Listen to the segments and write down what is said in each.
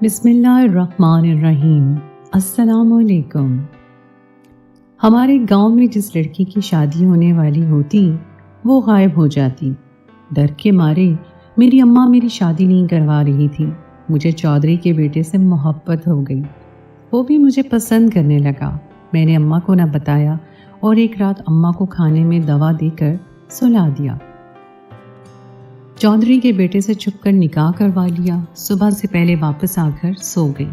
بسم اللہ الرحمن الرحیم۔ السلام علیکم۔ ہمارے گاؤں میں جس لڑکی کی شادی ہونے والی ہوتی وہ غائب ہو جاتی۔ ڈر کے مارے میری اماں میری شادی نہیں کروا رہی تھی۔ مجھے چودھری کے بیٹے سے محبت ہو گئی، وہ بھی مجھے پسند کرنے لگا۔ میں نے اماں کو نہ بتایا اور ایک رات اماں کو کھانے میں دوا دے کر سلا دیا۔ چودھری کے بیٹے سے چھپ کر نکاح کروا لیا۔ صبح سے پہلے واپس آ کر سو گئی۔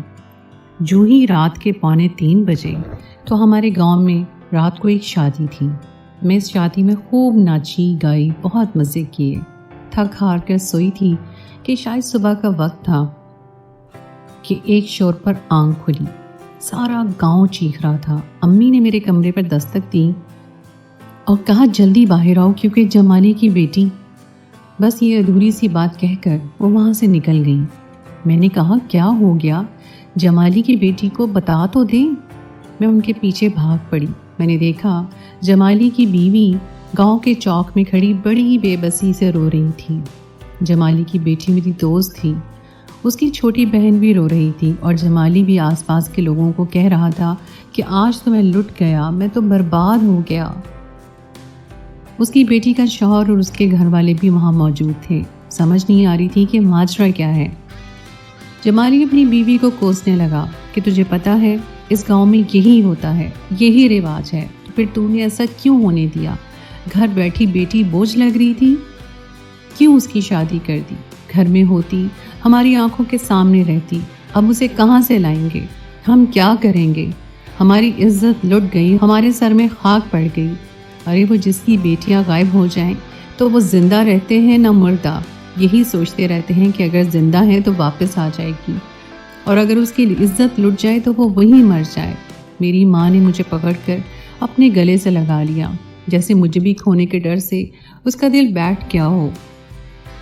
جو ہی رات کے 2:45 بجے تو ہمارے گاؤں میں رات کو ایک شادی تھی۔ میں اس شادی میں خوب ناچی گائی، بہت مزے کیے۔ تھک ہار کر سوئی تھی کہ شاید صبح کا وقت تھا کہ ایک شور پر آنکھ کھلی۔ سارا گاؤں چیخ رہا تھا۔ امی نے میرے کمرے پر دستک دی اور کہا جلدی باہر آؤ کیونکہ جمالی کی بیٹی۔ بس یہ ادھوری سی بات کہہ کر وہ وہاں سے نکل گئی۔ میں نے کہا کیا ہو گیا، جمالی کی بیٹی کو بتا تو دیں۔ میں ان کے پیچھے بھاگ پڑی۔ میں نے دیکھا جمالی کی بیوی گاؤں کے چوک میں کھڑی بڑی بے بسی سے رو رہی تھی۔ جمالی کی بیٹی میری دوست تھی، اس کی چھوٹی بہن بھی رو رہی تھی اور جمالی بھی آس پاس کے لوگوں کو کہہ رہا تھا کہ آج تو میں لٹ گیا، میں تو برباد ہو گیا۔ اس کی بیٹی کا شوہر اور اس کے گھر والے بھی وہاں موجود تھے۔ سمجھ نہیں آ رہی تھی کہ ماجرا کیا ہے۔ جمالی اپنی بیوی کو کوسنے لگا کہ تجھے پتا ہے اس گاؤں میں یہی ہوتا ہے، یہی رواج ہے، تو پھر تو نے ایسا کیوں ہونے دیا؟ گھر بیٹھی بیٹی بوجھ لگ رہی تھی، کیوں اس کی شادی کر دی؟ گھر میں ہوتی، ہماری آنکھوں کے سامنے رہتی، اب اسے کہاں سے لائیں گے؟ ہم کیا کریں گے؟ ہماری عزت لٹ گئی، ہمارے سر میں خاک پڑ گئی۔ ارے وہ جس کی بیٹیاں غائب ہو جائیں تو وہ زندہ رہتے ہیں نہ مردہ، یہی سوچتے رہتے ہیں کہ اگر زندہ ہے تو واپس آ جائے گی، اور اگر اس کی عزت لٹ جائے تو وہ وہیں مر جائے۔ میری ماں نے مجھے پکڑ کر اپنے گلے سے لگا لیا، جیسے مجھے بھی کھونے کے ڈر سے اس کا دل بیٹھ گیا ہو۔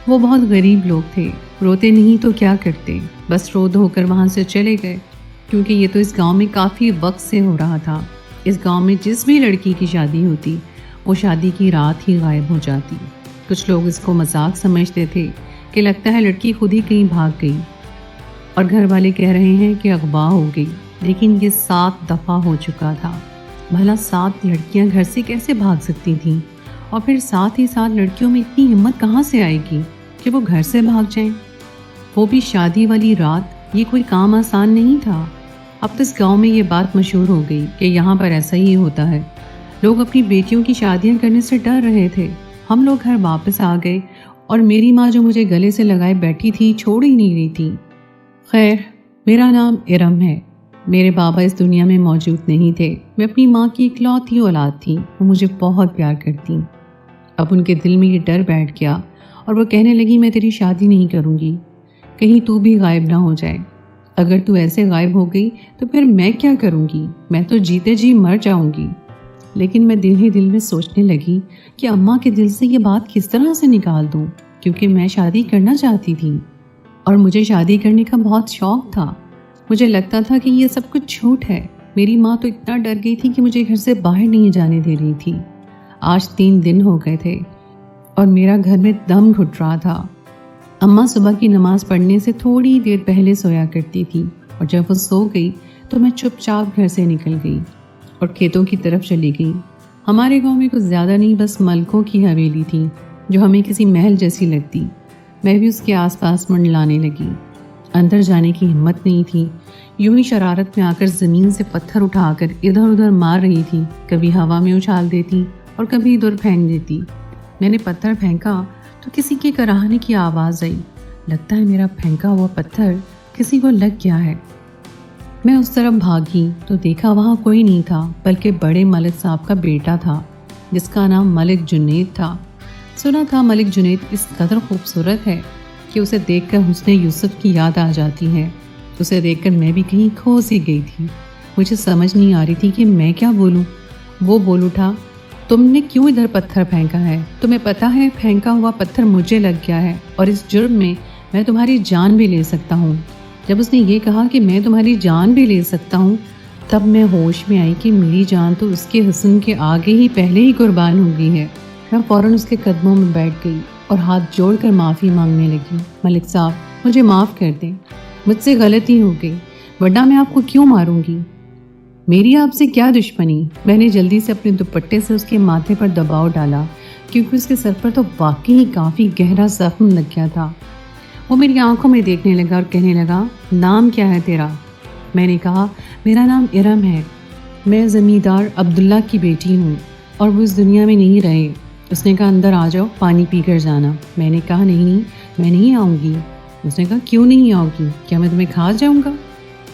وہ بہت غریب لوگ تھے، روتے نہیں تو کیا کرتے، بس رو دھو کر وہاں سے چلے گئے، کیونکہ یہ تو اس گاؤں میں کافی وقت سے ہو رہا تھا۔ اس گاؤں میں جس بھی لڑکی کی شادی ہوتی وہ شادی کی رات ہی غائب ہو جاتی۔ کچھ لوگ اس کو مذاق سمجھتے تھے کہ لگتا ہے لڑکی خود ہی کہیں بھاگ گئی، اور گھر والے کہہ رہے ہیں کہ اغوا ہو گئی، لیکن یہ 7 دفعہ ہو چکا تھا۔ بھلا 7 لڑکیاں گھر سے کیسے بھاگ سکتی تھیں؟ اور پھر ساتھ ہی ساتھ لڑکیوں میں اتنی ہمت کہاں سے آئے گی کہ وہ گھر سے بھاگ جائیں؟ وہ بھی شادی والی رات، یہ کوئی کام آسان نہیں تھا۔ اب تو اس گاؤں میں یہ بات مشہور ہو گئی کہ یہاں پر ایسا ہی ہوتا ہے۔ لوگ اپنی بیٹیوں کی شادیاں کرنے سے ڈر رہے تھے۔ ہم لوگ گھر واپس آ گئے اور میری ماں جو مجھے گلے سے لگائے بیٹھی تھی چھوڑ ہی نہیں رہی تھی۔ خیر، میرا نام ارم ہے۔ میرے بابا اس دنیا میں موجود نہیں تھے۔ میں اپنی ماں کی اکلوتی اولاد تھی، وہ مجھے بہت پیار کرتی۔ اب ان کے دل میں یہ ڈر بیٹھ گیا اور وہ کہنے لگی میں تیری شادی نہیں کروں گی، کہیں تو بھی غائب نہ ہو جائے۔ اگر تو ایسے غائب ہو گئی تو پھر میں کیا کروں گی؟ میں تو جیتے جی مر جاؤں گی۔ لیکن میں دل ہی دل میں سوچنے لگی کہ اماں کے دل سے یہ بات کس طرح سے نکال دوں، کیونکہ میں شادی کرنا چاہتی تھی اور مجھے شادی کرنے کا بہت شوق تھا۔ مجھے لگتا تھا کہ یہ سب کچھ جھوٹ ہے۔ میری ماں تو اتنا ڈر گئی تھی کہ مجھے گھر سے باہر نہیں جانے دے رہی تھی۔ آج 3 دن ہو گئے تھے اور میرا گھر میں دم گھٹ رہا تھا۔ اماں صبح کی نماز پڑھنے سے تھوڑی دیر پہلے سویا کرتی تھی، اور جب وہ سو گئی تو میں چپ چاپ گھر سے نکل گئی اور کھیتوں کی طرف چلی گئی۔ ہمارے گاؤں میں کچھ زیادہ نہیں، بس ملکوں کی حویلی تھی جو ہمیں کسی محل جیسی لگتی۔ میں بھی اس کے آس پاس منڈلانے لگی۔ اندر جانے کی ہمت نہیں تھی، یوں ہی شرارت میں آ کر زمین سے پتھر اٹھا کر ادھر ادھر مار رہی تھی، کبھی ہوا میں اچھال دیتی اور کبھی ادھر پھینک دیتی۔ میں نے پتھر پھینکا تو کسی کے کراہنے کی آواز آئی۔ لگتا ہے میرا پھینکا ہوا پتھر کسی کو لگ گیا ہے۔ میں اس طرف بھاگی تو دیکھا وہاں کوئی نہیں تھا، بلکہ بڑے ملک صاحب کا بیٹا تھا جس کا نام ملک جنید تھا۔ سنا تھا ملک جنید اس قدر خوبصورت ہے کہ اسے دیکھ کر حسن یوسف کی یاد آ جاتی ہے۔ اسے دیکھ کر میں بھی کہیں کھو سی گئی تھی۔ مجھے سمجھ نہیں آ رہی تھی کہ میں کیا بولوں۔ وہ بول اٹھا، تم نے کیوں ادھر پتھر پھینکا ہے؟ تمہیں پتا ہے پھینکا ہوا پتھر مجھے لگ گیا ہے اور اس جرم میں تمہاری جان بھی لے سکتا ہوں۔ جب اس نے یہ کہا کہ میں تمہاری جان بھی لے سکتا ہوں، تب میں ہوش میں آئی کہ میری جان تو اس کے حسن کے آگے ہی پہلے ہی قربان ہو گئی ہے۔ میں فوراً اس کے قدموں میں بیٹھ گئی اور ہاتھ جوڑ کر معافی مانگنے لگی۔ ملک صاحب، مجھے معاف کر دیں، مجھ سے غلطی ہو گئی، ورنہ میں آپ کو کیوں ماروں گی؟ میری آپ سے کیا دشمنی؟ میں نے جلدی سے اپنے دوپٹے سے اس کے ماتھے پر دباؤ ڈالا، کیونکہ اس کے سر پر تو واقعی کافی گہرا زخم لگ گیا تھا۔ وہ میری آنکھوں میں دیکھنے لگا اور کہنے لگا، نام کیا ہے تیرا؟ میں نے کہا، میرا نام ارم ہے، میں زمیندار عبداللہ کی بیٹی ہوں اور وہ اس دنیا میں نہیں رہے۔ اس نے کہا، اندر آ جاؤ، پانی پی کر جانا۔ میں نے کہا، نہیں، میں نہیں آؤں گی۔ اس نے کہا، کیوں نہیں آؤ گی؟ کیا میں تمہیں کھا جاؤں گا؟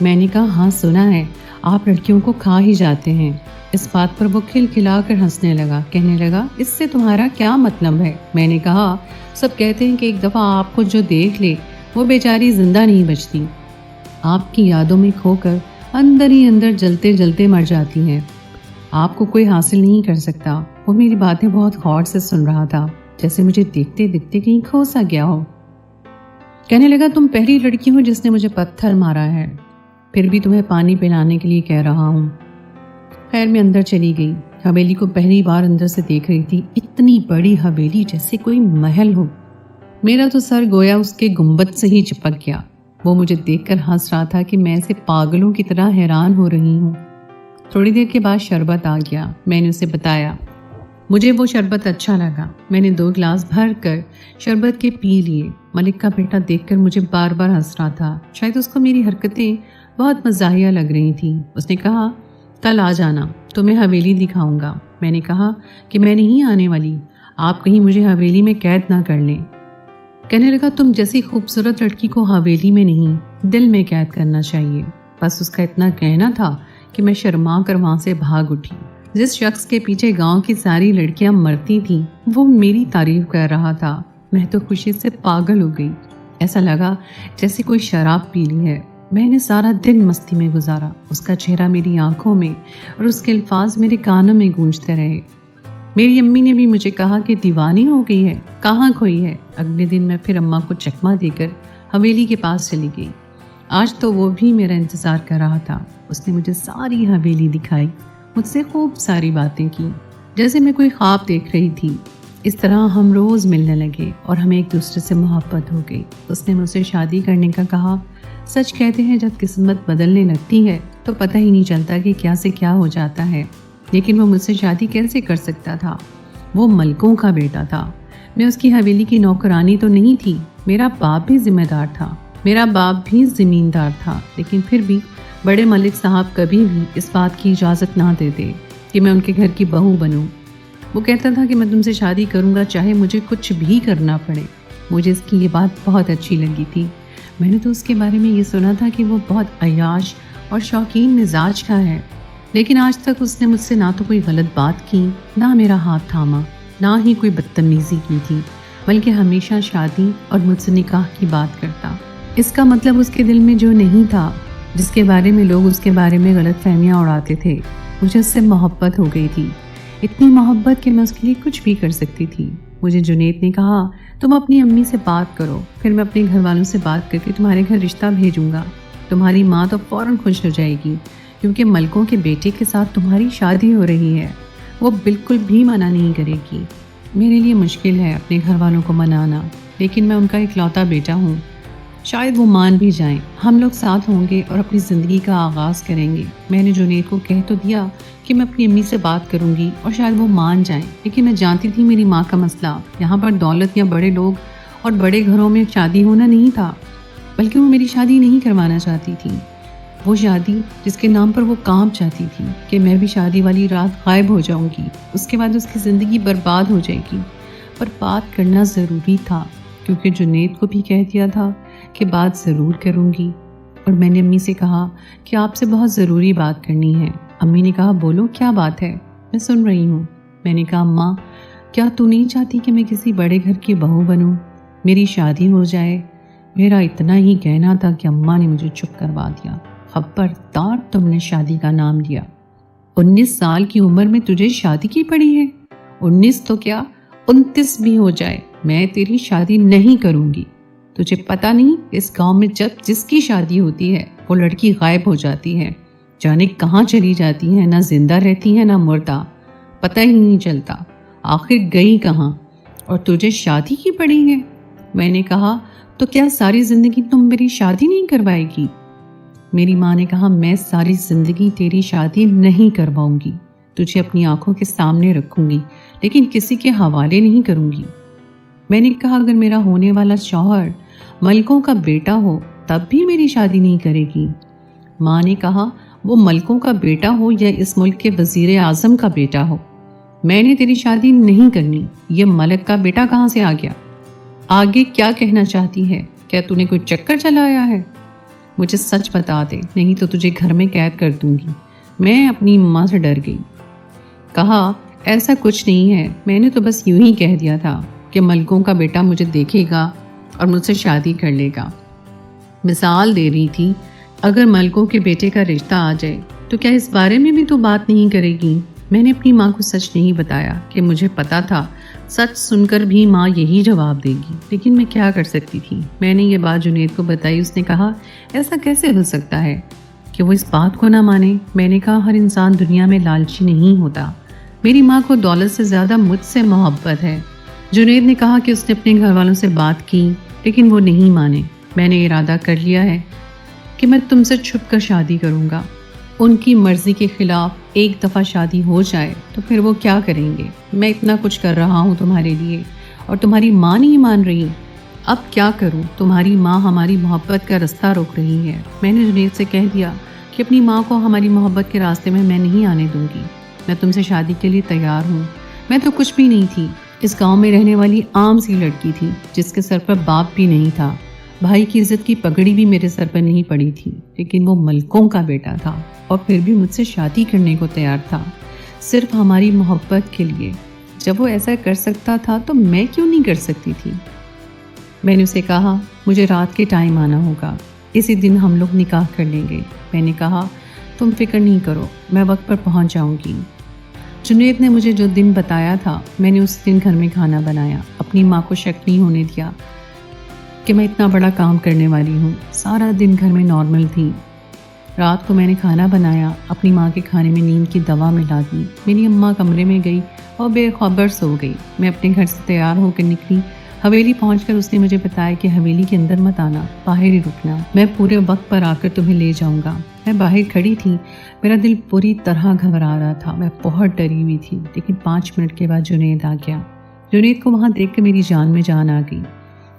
میں نے کہا، ہاں سنا ہے، آپ لڑکیوں کو کھا ہی جاتے ہیں۔ اس بات پر وہ کھلکھلا کر ہنسنے لگا، کہنے لگا، اس سے تمہارا کیا مطلب ہے؟ میں نے کہا، سب کہتے ہیں کہ ایک دفعہ آپ کو جو دیکھ لے وہ بیچاری زندہ نہیں بچتی، آپ کی یادوں میں کھو کر اندر ہی اندر جلتے جلتے مر جاتی ہیں، آپ کو کوئی حاصل نہیں کر سکتا۔ وہ میری باتیں بہت غور سے سن رہا تھا، جیسے مجھے دیکھتے دیکھتے کہیں کھو سا گیا ہو۔ کہنے لگا، تم پہلی لڑکی ہو جس نے مجھے پتھر مارا ہے، پھر بھی تمہیں پانی پلانے کے لیے کہہ رہا ہوں۔ خیر میں اندر چلی گئی۔ حویلی کو پہلی بار اندر سے دیکھ رہی تھی، اتنی بڑی حویلی جیسے کوئی محل ہو۔ میرا تو سر گویا اس کے گنبد سے ہی چپک گیا۔ وہ مجھے دیکھ کر ہنس رہا تھا کہ میں اسے پاگلوں کی طرح حیران ہو رہی ہوں۔ تھوڑی دیر کے بعد شربت آ گیا۔ میں نے اسے بتایا، مجھے وہ شربت اچھا لگا۔ میں نے 2 گلاس بھر کر شربت کے پی لیے۔ ملک کا بیٹا دیکھ کر مجھے بار بار ہنس رہا تھا، شاید اس کو میری حرکتیں بہت مزاحیہ لگ رہی تھیں۔ اس نے کہا، کل آ جانا، تمہیں حویلی دکھاؤں گا۔ میں نے کہا کہ میں نہیں آنے والی، آپ کہیں مجھے حویلی میں قید نہ کر لیں۔ کہنے لگا، تم جیسی خوبصورت لڑکی کو حویلی میں نہیں، دل میں قید کرنا چاہیے۔ بس اس کا اتنا کہنا تھا کہ میں شرما کر وہاں سے بھاگ اٹھی۔ جس شخص کے پیچھے گاؤں کی ساری لڑکیاں مرتی تھیں وہ میری تعریف کر رہا تھا۔ میں تو خوشی سے پاگل ہو گئی، ایسا لگا جیسے کوئی شراب پی لی ہے۔ میں نے سارا دن مستی میں گزارا، اس کا چہرہ میری آنکھوں میں اور اس کے الفاظ میرے کانوں میں گونجتے رہے۔ میری امی نے بھی مجھے کہا کہ دیوانی ہو گئی ہے، کہاں کھوئی ہے۔ اگلے دن میں پھر اماں کو چکمہ دے کر حویلی کے پاس چلی گئی۔ آج تو وہ بھی میرا انتظار کر رہا تھا۔ اس نے مجھے ساری حویلی دکھائی، مجھ سے خوب ساری باتیں کی، جیسے میں کوئی خواب دیکھ رہی تھی۔ اس طرح ہم روز ملنے لگے اور ہمیں ایک دوسرے سے محبت ہو گئی۔ اس نے مجھ سے شادی کرنے کا کہا۔ سچ کہتے ہیں جب قسمت بدلنے لگتی ہے تو پتہ ہی نہیں چلتا کہ کیا سے کیا ہو جاتا ہے، لیکن وہ مجھ سے شادی کیسے کر سکتا تھا؟ وہ ملکوں کا بیٹا تھا، میں اس کی حویلی کی نوکرانی تو نہیں تھی۔ میرا باپ بھی ذمہ دار تھا، میرا باپ بھی زمیندار تھا، لیکن پھر بھی بڑے ملک صاحب کبھی بھی اس بات کی اجازت نہ دیتے کہ میں ان کے گھر کی بہو بنوں۔ وہ کہتا تھا کہ میں تم سے شادی کروں گا چاہے مجھے کچھ بھی کرنا پڑے۔ مجھے اس کی یہ بات بہت اچھی لگی تھی۔ میں نے تو اس کے بارے میں یہ سنا تھا کہ وہ بہت عیاش اور شوقین مزاج کا ہے، لیکن آج تک اس نے مجھ سے نہ تو کوئی غلط بات کی، نہ میرا ہاتھ تھاما، نہ ہی کوئی بدتمیزی کی تھی، بلکہ ہمیشہ شادی اور مجھ سے نکاح کی بات کرتا۔ اس کا مطلب اس کے دل میں جو نہیں تھا، جس کے بارے میں لوگ اس کے بارے میں غلط فہمیاں اڑاتے تھے، مجھے اس سے محبت ہو گئی تھی، اتنی محبت کہ میں اس کے لیے کچھ بھی کر سکتی تھی۔ مجھے جنید نے کہا، تم اپنی امی سے بات کرو، پھر میں اپنے گھر والوں سے بات کر کے تمہارے گھر رشتہ بھیجوں گا۔ تمہاری ماں تو فوراً خوش ہو جائے گی، کیونکہ ملکوں کے بیٹے کے ساتھ تمہاری شادی ہو رہی ہے، وہ بالکل بھی منع نہیں کرے گی۔ میرے لیے مشکل ہے اپنے گھر والوں کو منانا، لیکن میں ان کا اکلوتا بیٹا ہوں، شاید وہ مان بھی جائیں۔ ہم لوگ ساتھ ہوں گے اور اپنی زندگی کا آغاز کریں گے۔ میں نے جنید کو کہہ تو دیا کہ میں اپنی امی سے بات کروں گی اور شاید وہ مان جائیں، لیکن میں جانتی تھی میری ماں کا مسئلہ یہاں پر دولت یا بڑے لوگ اور بڑے گھروں میں شادی ہونا نہیں تھا، بلکہ وہ میری شادی نہیں کروانا چاہتی تھی۔ وہ شادی جس کے نام پر وہ کام چاہتی تھی کہ میں بھی شادی والی رات غائب ہو جاؤں گی، اس کے بعد اس کی زندگی برباد ہو جائے گی۔ پر بات کرنا ضروری تھا، کیونکہ جنید کو بھی کہہ دیا تھا کہ بات ضرور کروں گی، اور میں نے امی سے کہا کہ آپ سے بہت ضروری بات کرنی ہے۔ امی نے کہا، بولو کیا بات ہے، میں سن رہی ہوں۔ میں نے کہا، اماں کیا تو نہیں چاہتی کہ میں کسی بڑے گھر کی بہو بنوں، میری شادی ہو جائے؟ میرا اتنا ہی کہنا تھا کہ اماں نے مجھے چپ کروا دیا۔ خبردار تم نے شادی کا نام لیا، 19 سال کی عمر میں تجھے شادی کی پڑی ہے؟ 19 تو کیا 29 بھی ہو جائے، میں تیری شادی نہیں کروں گی۔ تجھے پتا نہیں اس گاؤں میں جب جس کی شادی ہوتی ہے وہ لڑکی غائب ہو جاتی ہے، جانے کہاں چلی جاتی ہے، نہ زندہ رہتی ہے نہ مردہ، پتہ ہی نہیں چلتا آخر گئی کہاں، اور تجھے شادی کی پڑی ہے؟ میں نے کہا، تو کیا ساری زندگی تم میری شادی نہیں کروائے گی؟ میری ماں نے کہا میں ساری زندگی تیری شادی نہیں کرواؤں گی، تجھے اپنی آنکھوں کے سامنے رکھوں گی لیکن کسی کے حوالے نہیں کروں گی۔ میں نے کہا اگر میرا ہونے والا شوہر ملکوں کا بیٹا ہو تب بھی میری شادی نہیں کرے گی۔ ماں نے کہا وہ ملکوں کا بیٹا ہو یا اس ملک کے وزیر اعظم کا بیٹا ہو، میں نے تیری شادی نہیں کرنی۔ یہ ملک کا بیٹا کہاں سے آ گیا؟ آگے کیا کہنا چاہتی ہے؟ کیا تو نے کوئی چکر چلایا ہے؟ مجھے سچ بتا دے، نہیں تو تجھے گھر میں قید کر دوں گی۔ میں اپنی ماں سے ڈر گئی۔ کہا ایسا کچھ نہیں ہے، میں نے تو بس یوں ہی کہہ دیا تھا کہ ملکوں کا بیٹا مجھے دیکھے گا اور مجھ سے شادی کر لے گا۔ مثال دے رہی تھی اگر ملکوں کے بیٹے کا رشتہ آ جائے تو کیا اس بارے میں بھی تو بات نہیں کرے گی؟ میں نے اپنی ماں کو سچ نہیں بتایا کہ مجھے پتا تھا سچ سن کر بھی ماں یہی جواب دے گی، لیکن میں کیا کر سکتی تھی؟ میں نے یہ بات جنید کو بتائی۔ اس نے کہا ایسا کیسے ہو سکتا ہے کہ وہ اس بات کو نہ مانے؟ میں نے کہا ہر انسان دنیا میں لالچی نہیں ہوتا، میری ماں کو دولت سے زیادہ مجھ سے محبت ہے۔ جنید نے کہا کہ اس نے اپنے گھر والوں سے بات کی لیکن وہ نہیں مانے۔ میں نے ارادہ کر لیا ہے کہ میں تم سے چھپ کر شادی کروں گا۔ ان کی مرضی کے خلاف ایک دفعہ شادی ہو جائے تو پھر وہ کیا کریں گے؟ میں اتنا کچھ کر رہا ہوں تمہارے لیے اور تمہاری ماں نہیں مان رہی، اب کیا کروں؟ تمہاری ماں ہماری محبت کا راستہ روک رہی ہے۔ میں نے جنید سے کہہ دیا کہ اپنی ماں کو ہماری محبت کے راستے میں میں نہیں آنے دوں گی، میں تم سے شادی کے لیے تیار ہوں۔ میں تو کچھ بھی نہیں تھی، اس گاؤں میں رہنے والی عام سی لڑکی تھی جس کے سر پر باپ بھی نہیں تھا، بھائی کی عزت کی پگڑی بھی میرے سر پر نہیں پڑی تھی، لیکن وہ ملکوں کا بیٹا تھا اور پھر بھی مجھ سے شادی کرنے کو تیار تھا، صرف ہماری محبت کے لیے۔ جب وہ ایسا کر سکتا تھا تو میں کیوں نہیں کر سکتی تھی؟ میں نے اسے کہا مجھے رات کے ٹائم آنا ہوگا، اسی دن ہم لوگ نکاح کر لیں گے۔ میں نے کہا تم فکر نہیں کرو، میں وقت پر پہنچ جاؤں گی۔ جنید نے مجھے جو دن بتایا تھا میں نے اس دن گھر میں کھانا بنایا، اپنی ماں کو شک نہیں ہونے دیا کہ میں اتنا بڑا کام کرنے والی ہوں۔ سارا دن گھر میں نارمل تھی۔ رات کو میں نے کھانا بنایا، اپنی ماں کے کھانے میں نیند کی دوا ملا دی۔ میری اماں کمرے میں گئی اور بے خبر سو گئی۔ میں اپنے گھر سے تیار ہو کر نکلی۔ حویلی پہنچ کر اس نے مجھے بتایا کہ حویلی کے اندر مت آنا، باہر ہی رکنا، میں پورے وقت پر آ کر تمہیں لے جاؤں گا۔ میں باہر کھڑی تھی، میرا دل پوری طرح گھبرا رہا تھا، میں بہت ڈری ہوئی تھی، لیکن 5 منٹ کے بعد جنید آ گیا۔ جنید کو وہاں دیکھ کر میری جان میں جان آ گئی۔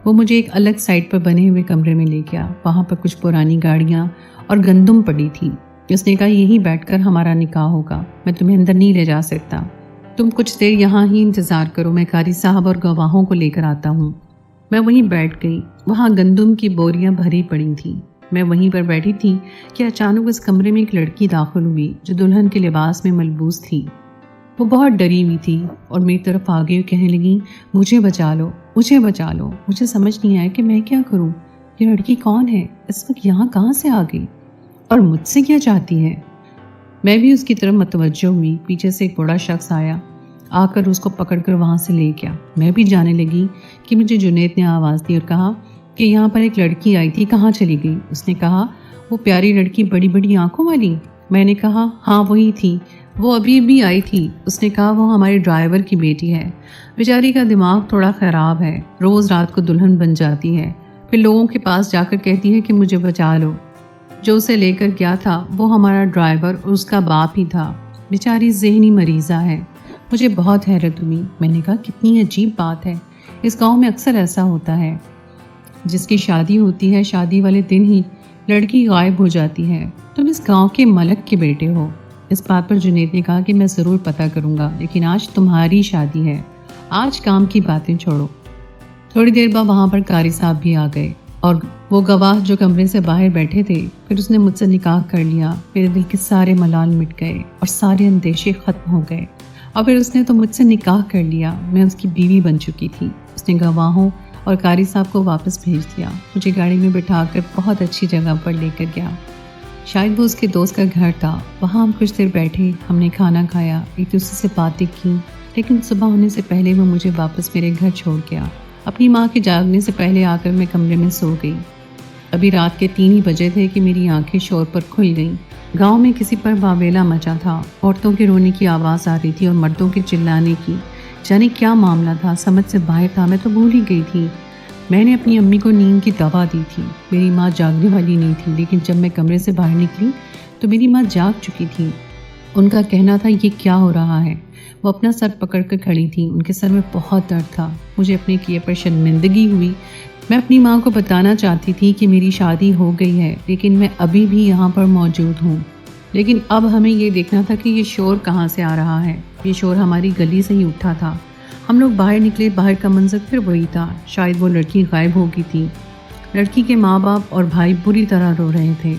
وہ مجھے ایک الگ سائڈ پر بنے ہوئے کمرے میں لے گیا، وہاں پر کچھ پرانی گاڑیاں اور گندم پڑی تھی۔ اس نے کہا یہیں بیٹھ کر ہمارا نکاح ہوگا، میں تمہیں اندر نہیں لے جا سکتا، تم کچھ دیر یہاں ہی انتظار کرو، میں قاری صاحب اور گواہوں کو لے کر آتا ہوں۔ میں وہیں بیٹھ گئی، وہاں گندم کی بوریاں بھری پڑی تھیں۔ میں وہیں پر بیٹھی تھی کہ اچانک اس کمرے میں ایک لڑکی داخل ہوئی جو دلہن کے لباس میں ملبوس تھی۔ وہ بہت ڈری ہوئی تھی اور میری طرف آگے ہوئی کہنے لگی مجھے بچا لو، مجھے بچا لو۔ مجھے سمجھ نہیں آیا کہ میں کیا کروں، یہ لڑکی کون ہے، اس وقت یہاں کہاں سے آ گئی اور مجھ سے کیا چاہتی ہے؟ میں بھی اس کی طرف متوجہ ہوئی۔ پیچھے سے ایک بڑا شخص آیا، آ کر اس کو پکڑ کر وہاں سے لے گیا۔ میں بھی جانے لگی کہ مجھے جنید نے آواز دی اور کہا کہ یہاں پر ایک لڑکی آئی تھی، کہاں چلی گئی؟ اس نے کہا وہ پیاری لڑکی بڑی بڑی آنکھوں والی؟ میں نے کہا ہاں وہی تھی، وہ ابھی بھی آئی تھی۔ اس نے کہا وہ ہمارے ڈرائیور کی بیٹی ہے، بیچاری کا دماغ تھوڑا خراب ہے، روز رات کو دلہن بن جاتی ہے، پھر لوگوں کے پاس جا کر کہتی ہے کہ مجھے بچا لو۔ جو اسے لے کر گیا تھا وہ ہمارا ڈرائیور اور اس کا باپ ہی تھا، بیچاری ذہنی مریضہ ہے۔ مجھے بہت حیرت ہوئی، میں نے کہا کتنی عجیب بات ہے، اس گاؤں میں اکثر ایسا ہوتا ہے، جس کی شادی ہوتی ہے شادی والے دن ہی لڑکی غائب ہو جاتی ہے۔ تم اس گاؤں کے ملک کے بیٹے ہو۔ اس بات پر جنید نے کہا کہ میں ضرور پتہ کروں گا، لیکن آج تمہاری شادی ہے، آج کام کی باتیں چھوڑو۔ تھوڑی دیر بعد وہاں پر قاری صاحب بھی آ گئے اور وہ گواہ جو کمرے سے باہر بیٹھے تھے۔ پھر اس نے مجھ سے نکاح کر لیا، میرے دل کے سارے ملال مٹ گئے اور سارے اندیشے ختم ہو گئے، اور پھر اس نے تو مجھ سے نکاح کر لیا، میں اس کی بیوی بن چکی تھی۔ اس نے گواہوں اور قاری صاحب کو واپس بھیج دیا، مجھے گاڑی میں بٹھا کر بہت اچھی جگہ پر لے کر گیا، شاید وہ اس کے دوست کا گھر تھا۔ وہاں ہم کچھ دیر بیٹھے، ہم نے کھانا کھایا، ایک دوسرے سے باتیں کی، لیکن صبح ہونے سے پہلے وہ مجھے واپس میرے گھر چھوڑ گیا۔ اپنی ماں کے جاگنے سے پہلے آ کر میں کمرے میں سو گئی۔ ابھی رات کے 3 ہی بجے تھے کہ میری آنکھیں شور پر کھل گئیں۔ گاؤں میں کسی پر واویلا مچا تھا، عورتوں کے رونے کی آواز آ رہی تھی اور مردوں کے چلانے کی، جانے کیا معاملہ تھا، سمجھ سے باہر تھا، میں تو بھول ہی گئی تھی۔ میں نے اپنی امی کو نیند کی دوا دی تھی. میری ماں جاگنے والی نہیں تھی، لیکن جب میں کمرے سے باہر نکلی تو میری ماں جاگ چکی تھی. ان کا کہنا تھا یہ کیا ہو رہا ہے. وہ اپنا سر پکڑ کر کھڑی تھی. ان کے سر میں بہت درد تھا. مجھے اپنے کیے پر شرمندگی ہوئی. میں اپنی ماں کو بتانا چاہتی تھی کہ میری شادی ہو گئی ہے، لیکن میں ابھی بھی یہاں پر موجود ہوں. لیکن اب ہمیں یہ دیکھنا تھا کہ یہ شور کہاں سے آ رہا ہے. یہ شور ہماری گلی سے ہی اٹھا تھا. ہم لوگ باہر نکلے. باہر کا منظر پھر وہی تھا. شاید وہ لڑکی غائب ہو گئی تھی. لڑکی کے ماں باپ اور بھائی بری طرح رو رہے تھے،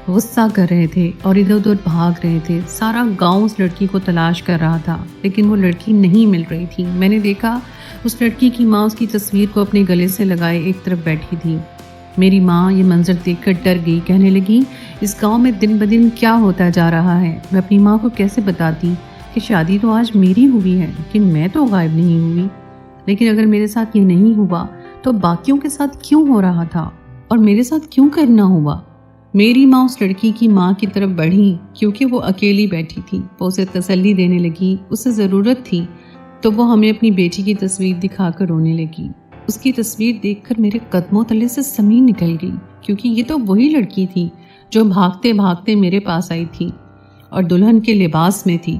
غصہ کر رہے تھے اور ادھر ادھر بھاگ رہے تھے. سارا گاؤں اس لڑکی کو تلاش کر رہا تھا، لیکن وہ لڑکی نہیں مل رہی تھی. میں نے دیکھا اس لڑکی کی ماں اس کی تصویر کو اپنے گلے سے لگائے ایک طرف بیٹھی تھی. میری ماں یہ منظر دیکھ کر ڈر گئی. کہنے لگی اس گاؤں میں دن بدن کیا ہوتا جا رہا ہے. میں اپنی ماں کو کیسے بتاتی کہ شادی تو آج میری ہوئی ہے، لیکن میں تو غائب نہیں ہوئی. لیکن اگر میرے ساتھ یہ نہیں ہوا تو باقیوں کے ساتھ کیوں ہو رہا تھا اور میرے ساتھ کیوں کرنا ہوا. میری ماں اس لڑکی کی ماں کی طرف بڑھی کیونکہ وہ اکیلی بیٹھی تھی. وہ اسے تسلی دینے لگی. اسے ضرورت تھی تو وہ ہمیں اپنی بیٹی کی تصویر دکھا کر رونے لگی. اس کی تصویر دیکھ کر میرے قدموں تلے سے زمین نکل گئی، کیونکہ یہ تو وہی لڑکی تھی جو بھاگتے بھاگتے میرے پاس آئی تھی اور دلہن کے لباس میں تھی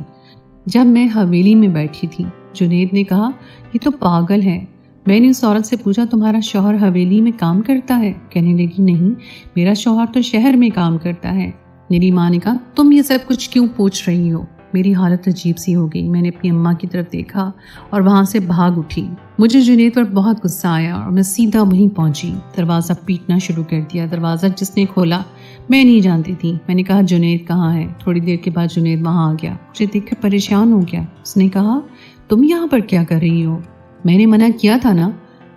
جب میں حویلی میں بیٹھی تھی. جنید نے کہا یہ تو پاگل ہے. میں نے اس عورت سے پوچھا تمہارا شوہر حویلی میں کام کرتا ہے؟ کہنے لگی نہیں، میرا شوہر تو شہر میں کام کرتا ہے. میری ماں نے کہا تم یہ سب کچھ کیوں پوچھ رہی ہو. میری حالت عجیب سی ہو گئی. میں نے اپنی اماں کی طرف دیکھا اور وہاں سے بھاگ اٹھی. مجھے جنید پر بہت غصہ آیا اور میں سیدھا وہیں پہنچی. دروازہ پیٹنا شروع کر دیا. دروازہ جس نے کھولا میں نہیں جانتی تھی. میں نے کہا جنید کہاں ہے؟ تھوڑی دیر کے بعد جنید وہاں آ گیا. مجھے دیکھ کر پریشان ہو گیا. اس نے کہا تم یہاں پر کیا کر رہی ہو؟ میں نے منع کیا تھا نا.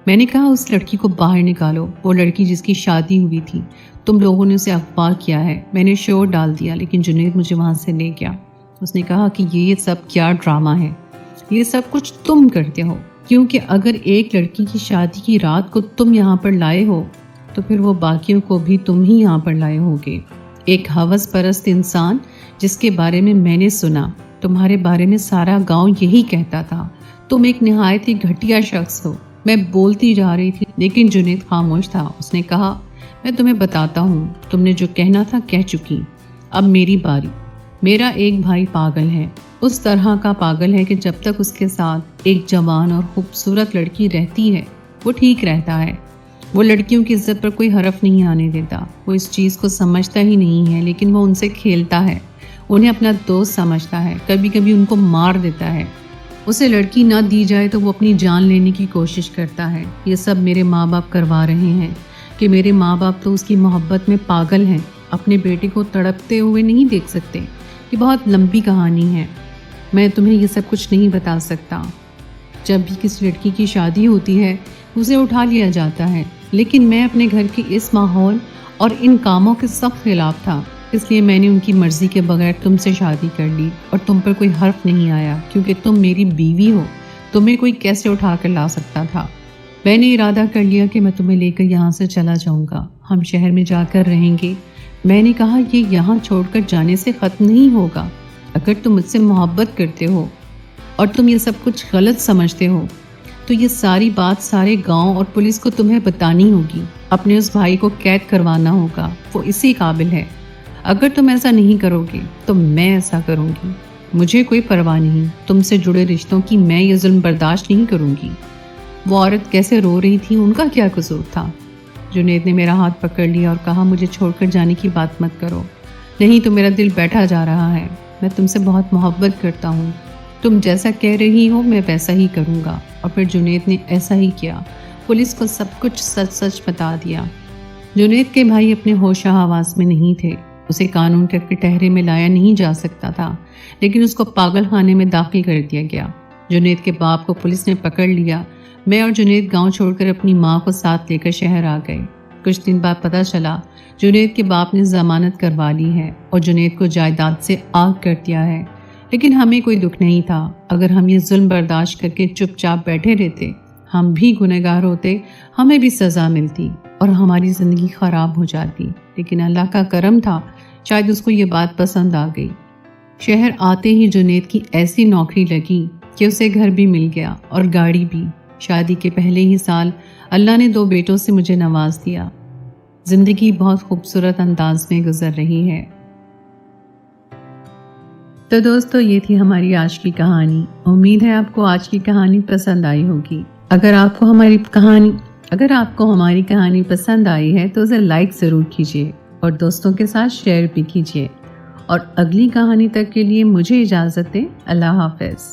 میں نے کہا اس لڑکی کو باہر نکالو. وہ لڑکی جس کی شادی ہوئی تھی، تم لوگوں نے اسے اغوا کیا ہے. میں نے شور ڈال دیا، لیکن جنید مجھے وہاں سے لے گیا. اس نے کہا کہ یہ سب کیا ڈرامہ ہے. یہ سب کچھ تم کرتے ہو، کیونکہ اگر ایک لڑکی کی شادی کی رات کو تم یہاں پر لائے ہو تو پھر وہ باقیوں کو بھی تم ہی یہاں پر لائے ہوگے. ایک ہوس پرست انسان جس کے بارے میں نے سنا. تمہارے بارے میں سارا گاؤں یہی کہتا تھا. تم ایک نہایت ہی گھٹیا شخص ہو. میں بولتی جا رہی تھی لیکن جنید خاموش تھا. اس نے کہا میں تمہیں بتاتا ہوں، تم نے جو کہنا تھا کہہ چکی. اب میری باری. میرا ایک بھائی پاگل ہے. اس طرح کا پاگل ہے کہ جب تک اس کے ساتھ ایک جوان اور خوبصورت لڑکی رہتی ہے وہ ٹھیک رہتا ہے. وہ لڑکیوں کی عزت پر کوئی حرف نہیں آنے دیتا. وہ اس چیز کو سمجھتا ہی نہیں ہے، لیکن وہ ان سے کھیلتا ہے. انہیں اپنا دوست سمجھتا ہے. کبھی کبھی ان کو مار دیتا ہے. اسے لڑکی نہ دی جائے تو وہ اپنی جان لینے کی کوشش کرتا ہے. یہ سب میرے ماں باپ کروا رہے ہیں کہ میرے ماں باپ تو اس کی محبت میں پاگل ہیں. اپنے بیٹے کو تڑپتے ہوئے نہیں دیکھ سکتے. یہ بہت لمبی کہانی ہے. میں تمہیں یہ سب کچھ نہیں بتا سکتا. جب بھی کسی لڑکی کی شادی ہوتی ہے اسے اٹھا لیا جاتا ہے، لیکن میں اپنے گھر کے اس ماحول اور ان کاموں کے سخت خلاف تھا. اس لیے میں نے ان کی مرضی کے بغیر تم سے شادی کر لی اور تم پر کوئی حرف نہیں آیا، کیونکہ تم میری بیوی ہو. تمہیں کوئی کیسے اٹھا کر لا سکتا تھا. میں نے ارادہ کر لیا کہ میں تمہیں لے کر یہاں سے چلا جاؤں گا. ہم شہر میں جا کر رہیں گے. میں نے کہا یہ یہاں چھوڑ کر جانے سے ختم نہیں ہوگا. اگر تم مجھ سے محبت کرتے ہو اور تم یہ سب کچھ غلط سمجھتے ہو تو یہ ساری بات سارے گاؤں اور پولیس کو تمہیں بتانی ہوگی. اپنے اس بھائی کو قید کروانا ہوگا. وہ اسی قابل ہے. اگر تم ایسا نہیں کرو گے تو میں ایسا کروں گی. مجھے کوئی پرواہ نہیں. تم سے جڑے رشتوں کی میں یہ ظلم برداشت نہیں کروں گی. وہ عورت کیسے رو رہی تھی، ان کا کیا قصور تھا؟ جنید نے میرا ہاتھ پکڑ لیا اور کہا مجھے چھوڑ کر جانے کی بات مت کرو. نہیں تو میرا دل بیٹھا جا رہا ہے. میں تم سے بہت محبت کرتا ہوں. تم جیسا کہہ رہی ہو میں ویسا ہی کروں گا. اور پھر جنید نے ایسا ہی کیا. پولیس کو سب کچھ سچ سچ بتا دیا. جنید کے بھائی اپنے ہوش حواس میں نہیں تھے. اسے قانون کے کٹہرے میں لایا نہیں جا سکتا تھا، لیکن اس کو پاگل خانے میں داخل کر دیا گیا. جنید کے باپ کو پولیس نے پکڑ لیا. میں اور جنید گاؤں چھوڑ کر اپنی ماں کو ساتھ لے کر شہر آ گئے. کچھ دن بعد پتہ چلا جنید کے باپ نے ضمانت کروا لی ہے اور جنید کو جائیداد سے آگ کر دیا ہے. لیکن ہمیں کوئی دکھ نہیں تھا. اگر ہم یہ ظلم برداشت کر کے چپ چاپ بیٹھے رہتے ہم بھی گنہگار ہوتے، ہمیں بھی سزا ملتی اور ہماری زندگی خراب ہو جاتی. لیکن اللہ کا کرم تھا، شاید اس کو یہ بات پسند آ گئی. شہر آتے ہی جنید کی ایسی نوکری لگی کہ اسے گھر بھی مل گیا اور گاڑی بھی. شادی کے پہلے ہی سال اللہ نے 2 بیٹوں سے مجھے نواز دیا۔ زندگی بہت خوبصورت انداز میں گزر رہی ہے۔ تو دوستو، یہ تھی ہماری آج کی کہانی۔ امید ہے آپ کو آج کی کہانی پسند آئی ہوگی۔ اگر آپ کو ہماری کہانی پسند آئی ہے تو اسے لائک ضرور کیجیے اور دوستوں کے ساتھ شیئر بھی کیجیے۔ اور اگلی کہانی تک کے لیے مجھے اجازت دیں۔ اللہ حافظ۔